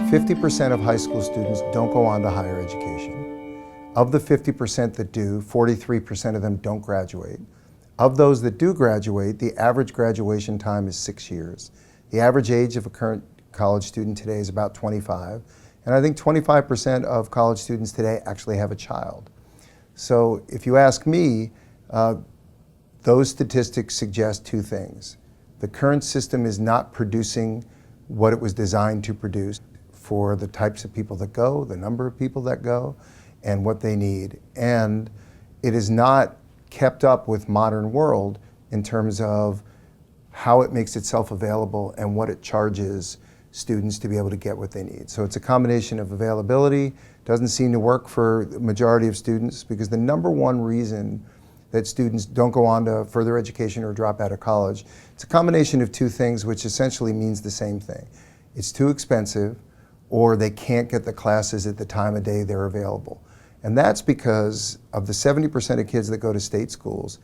50% of high school students don't go on to higher education. Of the 50% that do, 43% of them don't graduate. Of those that do graduate, the average graduation time is 6 years. The average age of a current college student today is about 25. And I think 25% of college students today actually have a child. So if you ask me, those statistics suggest two things. The current system is not producing what it was designed to produce for the types of people that go, the number of people that go, and what they need. And it is not kept up with modern world in terms of how it makes itself available and what it charges students to be able to get what they need. So it's a combination of availability, doesn't seem to work for the majority of students, because the number one reason that students don't go on to further education or drop out of college, it's a combination of two things which essentially means the same thing. It's too expensive, or they can't get the classes at the time of day they're available. And that's because of the 70% of kids that go to state schools,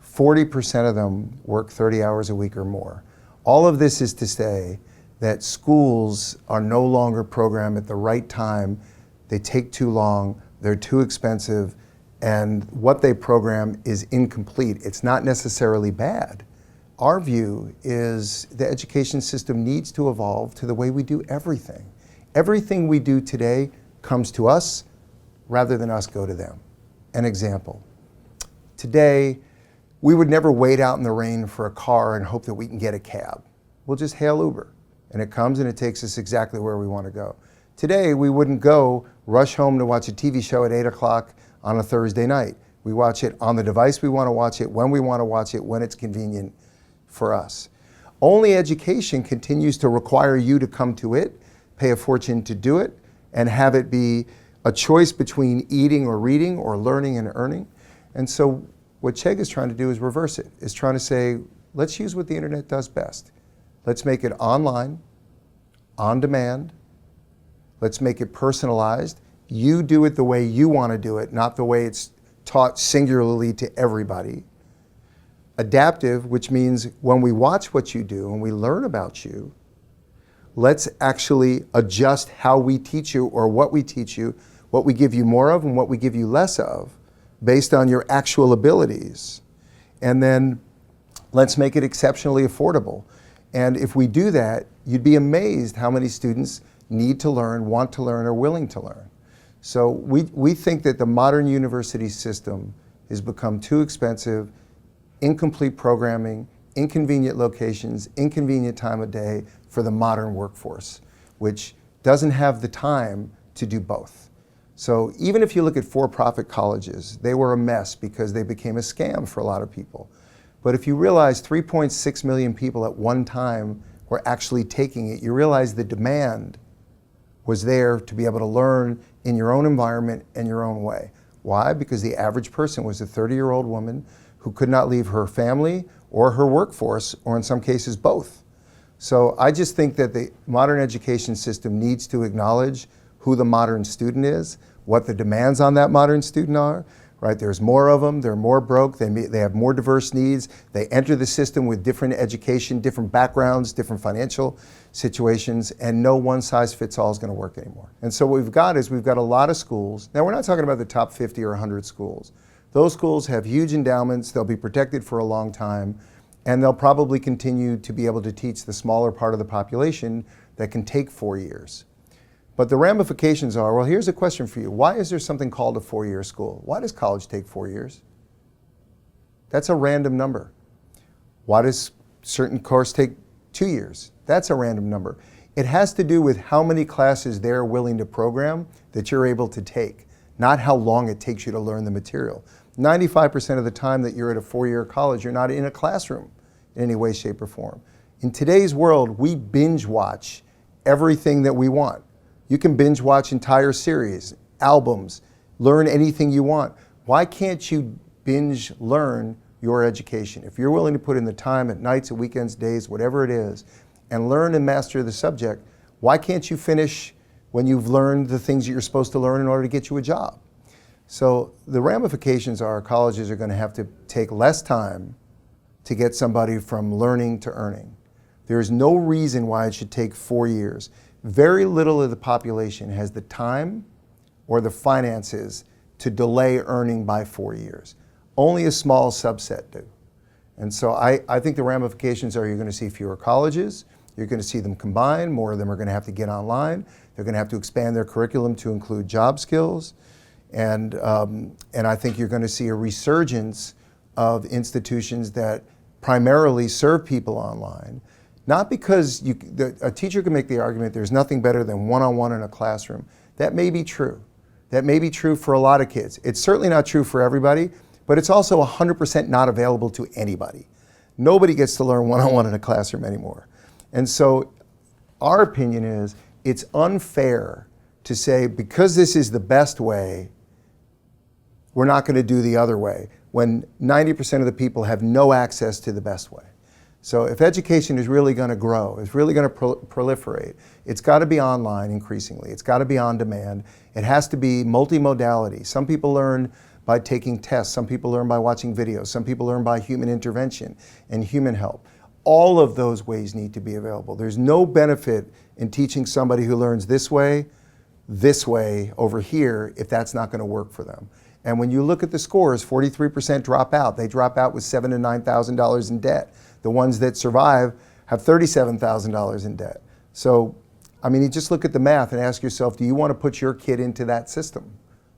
40% of them work 30 hours a week or more. All of this is to say that schools are no longer programmed at the right time. They take too long, they're too expensive, and what they program is incomplete. It's not necessarily bad. Our view is the education system needs to evolve to the way we do everything. Everything we do today comes to us rather than us go to them. An example. Today, we would never wait out in the rain for a car and hope that we can get a cab. We'll just hail Uber, and it comes and it takes us exactly where we want to go. Today, we wouldn't go rush home to watch a TV show at 8 o'clock on a Thursday night. We watch it on the device we want to watch it, when we want to watch it, when it's convenient for us. Only education continues to require you to come to it, pay a fortune to do it, and have it be a choice between eating or reading or learning and earning. And so what Chegg is trying to do is reverse it. Is trying to say, let's use what the internet does best. Let's make it online, on demand. Let's make it personalized. You do it the way you want to do it, not the way it's taught singularly to everybody. Adaptive, which means when we watch what you do and we learn about you, let's actually adjust how we teach you or what we teach you, what we give you more of and what we give you less of, based on your actual abilities. And then let's make it exceptionally affordable. And if we do that, you'd be amazed how many students need to learn, want to learn, or willing to learn. So we think that the modern university system has become too expensive, incomplete programming, inconvenient locations, inconvenient time of day for the modern workforce, which doesn't have the time to do both. So even if you look at for-profit colleges, they were a mess because they became a scam for a lot of people. But if you realize 3.6 million people at one time were actually taking it, you realize the demand was there to be able to learn in your own environment and your own way. Why? Because the average person was a 30-year-old woman who could not leave her family or her workforce, or in some cases both. So I just think that the modern education system needs to acknowledge who the modern student is, what the demands on that modern student are, right? There's more of them, they're more broke, they have more diverse needs, they enter the system with different education, different backgrounds, different financial situations, and no one size fits all is going to work anymore. And so what we've got is we've got a lot of schools. Now we're not talking about the top 50 or 100 schools. Those schools have huge endowments, they'll be protected for a long time, and they'll probably continue to be able to teach the smaller part of the population that can take 4 years. But the ramifications are, well, here's a question for you. Why is there something called a 4-year school? Why does college take 4 years? That's a random number. Why does certain course take 2 years? That's a random number. It has to do with how many classes they're willing to program that you're able to take, not how long it takes you to learn the material. 95% of the time that you're at a 4-year college, you're not in a classroom in any way, shape, or form. In today's world, we binge watch everything that we want. You can binge watch entire series, albums, learn anything you want. Why can't you binge learn your education? If you're willing to put in the time at nights, at weekends, days, whatever it is, and learn and master the subject, why can't you finish when you've learned the things that you're supposed to learn in order to get you a job? So the ramifications are colleges are going to have to take less time to get somebody from learning to earning. There is no reason why it should take 4 years. Very little of the population has the time or the finances to delay earning by 4 years. Only a small subset do. And so I think the ramifications are you're going to see fewer colleges, you're going to see them combine, more of them are going to have to get online, they're going to have to expand their curriculum to include job skills, and I think you're going to see a resurgence of institutions that primarily serve people online. Not because a teacher can make the argument there's nothing better than one-on-one in a classroom. That may be true. That may be true for a lot of kids. It's certainly not true for everybody, but it's also 100% not available to anybody. Nobody gets to learn one-on-one in a classroom anymore. And so our opinion is it's unfair to say because this is the best way, we're not going to do the other way, when 90% of the people have no access to the best way. So if education is really going to grow, is really going to proliferate, it's got to be online increasingly. It's got to be on demand. It has to be multimodality. Some people learn by taking tests. Some people learn by watching videos. Some people learn by human intervention and human help. All of those ways need to be available. There's no benefit in teaching somebody who learns this way over here if that's not going to work for them. And when you look at the scores, 43% drop out. They drop out with $7,000 to $9,000 in debt. The ones that survive have $37,000 in debt. So, I mean, you just look at the math and ask yourself, do you want to put your kid into that system?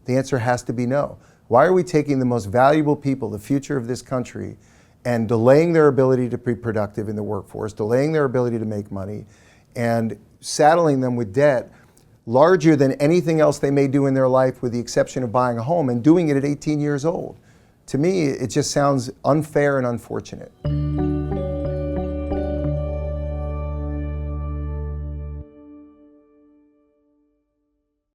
The answer has to be no. Why are we taking the most valuable people, the future of this country, and delaying their ability to be productive in the workforce, delaying their ability to make money, and saddling them with debt larger than anything else they may do in their life with the exception of buying a home, and doing it at 18 years old? To me, it just sounds unfair and unfortunate.